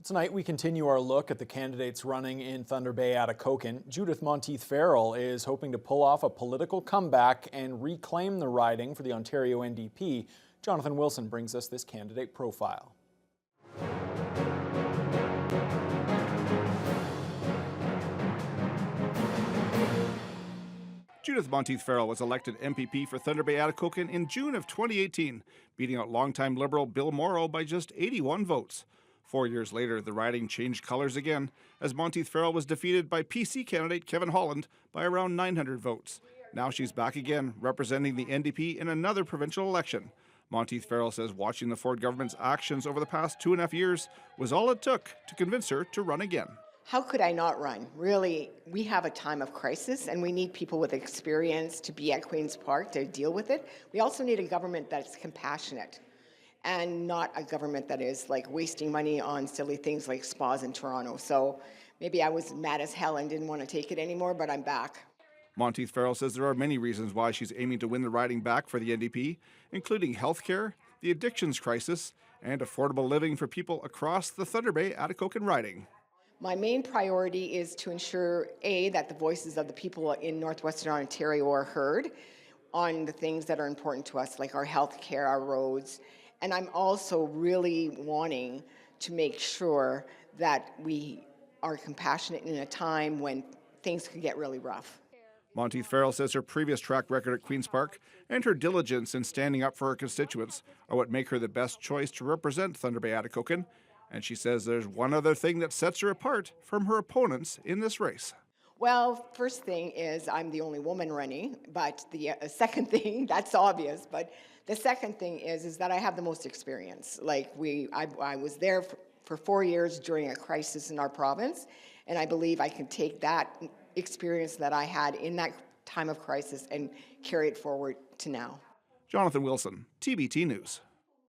Tonight we continue our look at the candidates running in Thunder Bay-Atikokan. Judith Monteith-Farrell is hoping to pull off a political comeback and reclaim the riding for the Ontario NDP. Jonathan Wilson brings us this candidate profile. Judith Monteith-Farrell was elected MPP for Thunder Bay-Atikokan in June of 2018, beating out longtime Liberal Bill Morrow by just 81 votes. 4 years later, the riding changed colors again, as Monteith-Farrell was defeated by PC candidate Kevin Holland by around 900 votes. Now she's back again, representing the NDP in another provincial election. Monteith-Farrell says watching the Ford government's actions over the past 2.5 years was all it took to convince her to run again. How could I not run? Really, we have a time of crisis and we need people with experience to be at Queen's Park to deal with it. We also need a government that's compassionate and not a government that is like wasting money on silly things like spas in Toronto. So maybe I was mad as hell and didn't want to take it anymore, but I'm back. Monteith-Farrell says there are many reasons why she's aiming to win the riding back for the NDP, including healthcare, the addictions crisis, and affordable living for people across the Thunder Bay-Atikokan riding. My main priority is to ensure, A, that the voices of the people in Northwestern Ontario are heard on the things that are important to us, like our health care, our roads. And I'm also really wanting to make sure that we are compassionate in a time when things can get really rough. Monteith-Farrell says her previous track record at Queen's Park and her diligence in standing up for her constituents are what make her the best choice to represent Thunder Bay-Atikokan. And she says there's one other thing that sets her apart from her opponents in this race. Well, first thing is I'm the only woman running, but the second thing, that's obvious, but the second thing is that I have the most experience. Like I was there for 4 years during a crisis in our province, and I believe I can take that experience that I had in that time of crisis and carry it forward to now. Jonathan Wilson, TBT News.